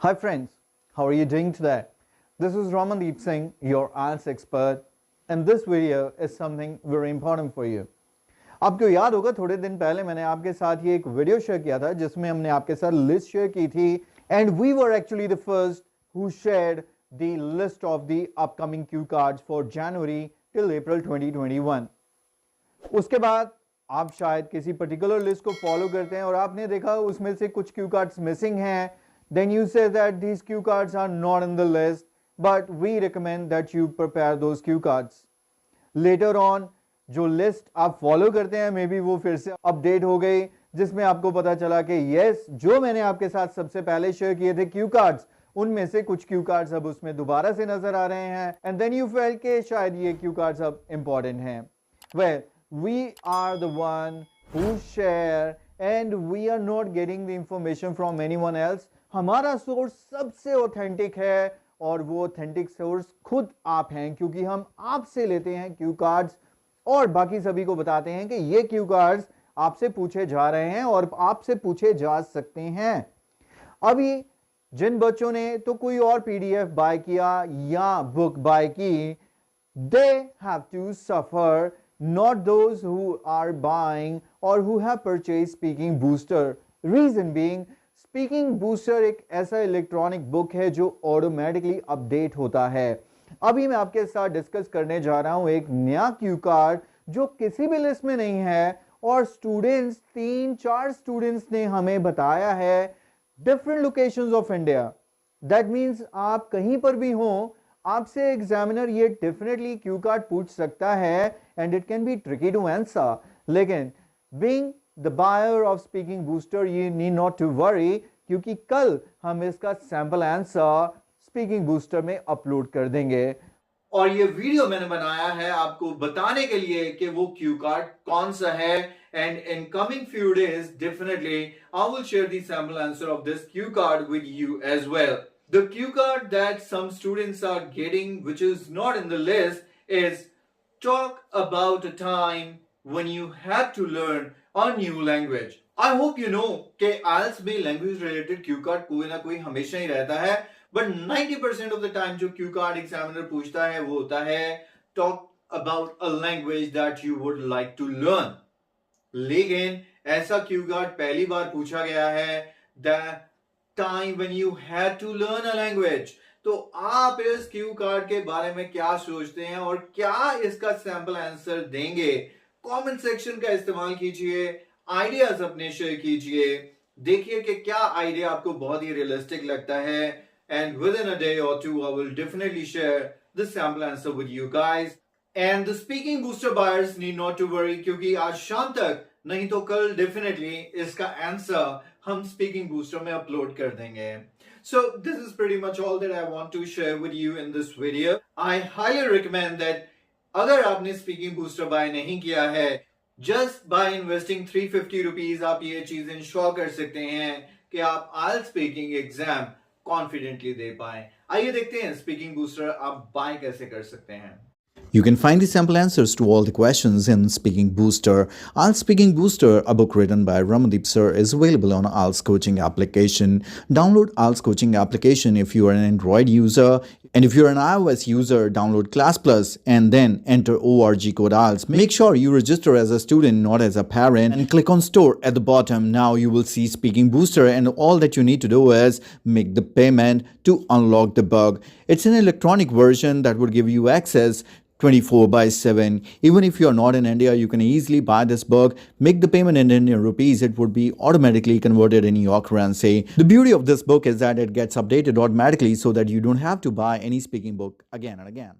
Hi friends, how are you doing today? This is Ramandeep Singh, your IELTS expert, and this video is something very important for you. आपको याद होगा थोड़े दिन पहले मैंने आपके साथ ये एक वीडियो शेयर किया था जिसमें हमने आपके साथ लिस्ट शेयर की थी and we were actually the first who shared the list of the upcoming cue cards for January till April 2021. उसके बाद आप शायद किसी पर्टिकुलर लिस्ट को फॉलो करते हैं और आपने देखा उसमें से कुछ क्यू कार्ड्स मिसिंग हैं. Then you say that these cue cards are not in the list, but we recommend that you prepare those cue cards. Later on, जो लिस्ट आप फॉलो करते हैं मे बी वो फिर से अपडेट हो गई जिसमें आपको पता चला कि यस जो मैंने आपके साथ सबसे पहले शेयर किए थे क्यू कार्ड्स उनमें से कुछ क्यू कार्ड्स अब उसमें दोबारा से नजर आ रहे हैं एंड देन यू फेल्ट के शायद ये क्यू कार्ड्स अब इंपॉर्टेंट हैं. Well we are the one who share and we are not getting the information from anyone else. हमारा सोर्स सबसे ऑथेंटिक है और वो ऑथेंटिक सोर्स खुद आप हैं क्योंकि हम आपसे लेते हैं क्यू कार्ड्स और बाकी सभी को बताते हैं कि ये क्यू कार्ड्स आपसे पूछे जा रहे हैं और आपसे पूछे जा सकते हैं. अभी जिन बच्चों ने तो कोई और पीडीएफ बाय किया या बुक बाय की, they have to suffer, not those who are buying or who have purchased Speaking Booster. Reason being, speaking booster एक ऐसा इलेक्ट्रॉनिक बुक है जो ऑटोमेटिकली अपडेट होता है. अभी मैं आपके साथ डिस्कस करने जा रहा हूं एक नया क्यू कार्ड जो किसी भी लिस्ट में नहीं है और स्टूडेंट्स 3-4 स्टूडेंट्स ने हमें बताया है different locations of India. That means आप कहीं पर भी हो आपसे एग्जामिनर ये डेफिनेटली क्यू कार्ड पूछ सकता है and it can be tricky to answer. लेकिन being The buyer of Speaking Booster, you need not to worry क्योंकि कल हम इसका सैंपल आंसर Speaking Booster में अपलोड कर देंगे. और ये वीडियो मैंने बनाया है आपको बताने के लिए कि वो क्यू कार्ड कौन सा है and in coming few days definitely I will share the sample answer of this cue card with you as well. The cue card that some students are getting which is not in the list is talk about a time when you had to learn a new language. I hope you know कि IELTS में language related cue card कोई ना कोई हमेशा ही रहता है, but 90% of the time जो cue card examiner पूछता है वो होता है talk about a language that you would like to learn. लेकिन ऐसा cue card पहली बार पूछा गया है the time when you had to learn a language. तो आप इस क्यू कार्ड के बारे में क्या सोचते हैं और क्या इसका सैंपल आंसर देंगे? कमेंट सेक्शन का इस्तेमाल कीजिए, आइडियाज अपने शेयर कीजिए, देखिए कि क्या आइडिया आपको बहुत ही रियलिस्टिक लगता है and within a day और two I will definitely share the sample answer with you guys. And the speaking booster buyers need not to worry क्योंकि आज शाम तक नहीं तो कल डेफिनेटली इसका आंसर हम स्पीकिंग बूस्टर में अपलोड कर देंगे. So this is pretty much all that I want to share with you in this video. I highly recommend that अगर आपने स्पीकिंग बूस्टर बाय नहीं किया है जस्ट बाय इन्वेस्टिंग 350 रुपीज आप ये चीज इंश्योर कर सकते हैं कि आप IELTS स्पीकिंग एग्जाम कॉन्फिडेंटली दे पाए. आइए देखते हैं स्पीकिंग बूस्टर आप बाय कैसे कर सकते हैं. You can find the sample answers to all the questions in Speaking Booster. IELTS Speaking Booster, a book written by Ramandeep Sir, is available on IELTS Coaching application. Download IELTS Coaching application if you are an Android user. And if you're an iOS user, download Class Plus and then enter ORG code IELTS. Make sure you register as a student, not as a parent. And click on Store at the bottom. Now you will see Speaking Booster and all that you need to do is make the payment to unlock the book. It's an electronic version that would give you access 24/7. Even if you're not in India, you can easily buy this book, make the payment in Indian rupees, it would be automatically converted in your currency. The beauty of this book is that it gets updated automatically so that you don't have to buy any speaking book again and again.